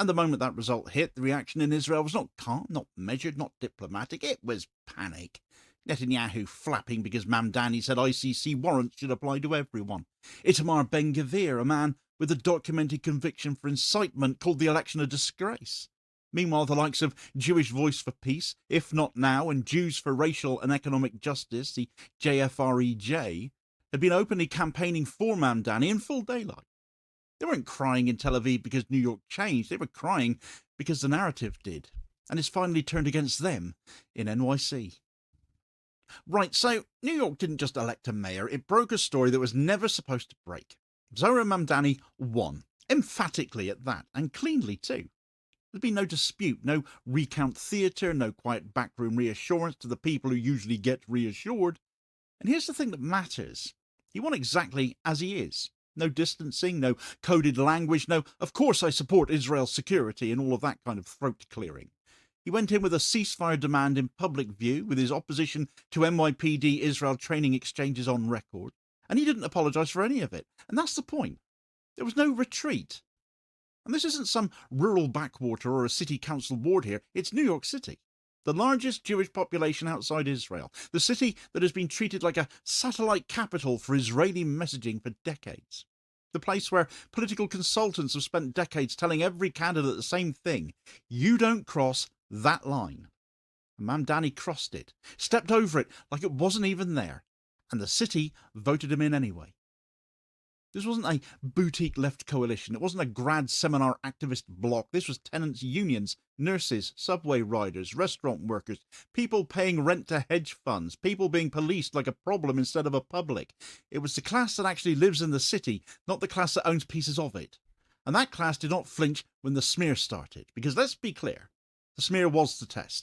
And the moment that result hit, the reaction in Israel was not calm, not measured, not diplomatic. It was panic. Netanyahu flapping because Mamdani said ICC warrants should apply to everyone. Itamar Ben-Gvir, a man with a documented conviction for incitement, called the election a disgrace. Meanwhile, the likes of Jewish Voice for Peace, If Not Now, and Jews for Racial and Economic Justice, the JFREJ, had been openly campaigning for Mamdani in full daylight. They weren't crying in Tel Aviv because New York changed. They were crying because the narrative did, and it's finally turned against them in NYC. Right, so New York didn't just elect a mayor, it broke a story that was never supposed to break. Zohra Mamdani won, emphatically at that, and cleanly too. There's been no dispute, no recount theatre, no quiet backroom reassurance to the people who usually get reassured. And here's the thing that matters. He won exactly as he is. No distancing, no coded language, no, of course I support Israel's security and all of that kind of throat clearing. He went in with a ceasefire demand in public view, with his opposition to NYPD Israel training exchanges on record, and he didn't apologise for any of it. And that's the point. There was no retreat. And this isn't some rural backwater or a city council ward here, it's New York City, the largest Jewish population outside Israel, the city that has been treated like a satellite capital for Israeli messaging for decades, the place where political consultants have spent decades telling every candidate the same thing: you don't cross that line. And Mamdani crossed it, stepped over it like it wasn't even there, and the city voted him in anyway. This wasn't a boutique left coalition. It wasn't a grad seminar activist bloc. This was tenants' unions, nurses, subway riders, restaurant workers, people paying rent to hedge funds, people being policed like a problem instead of a public. It was the class that actually lives in the city, not the class that owns pieces of it. And that class did not flinch when the smear started. Because let's be clear, the smear was the test.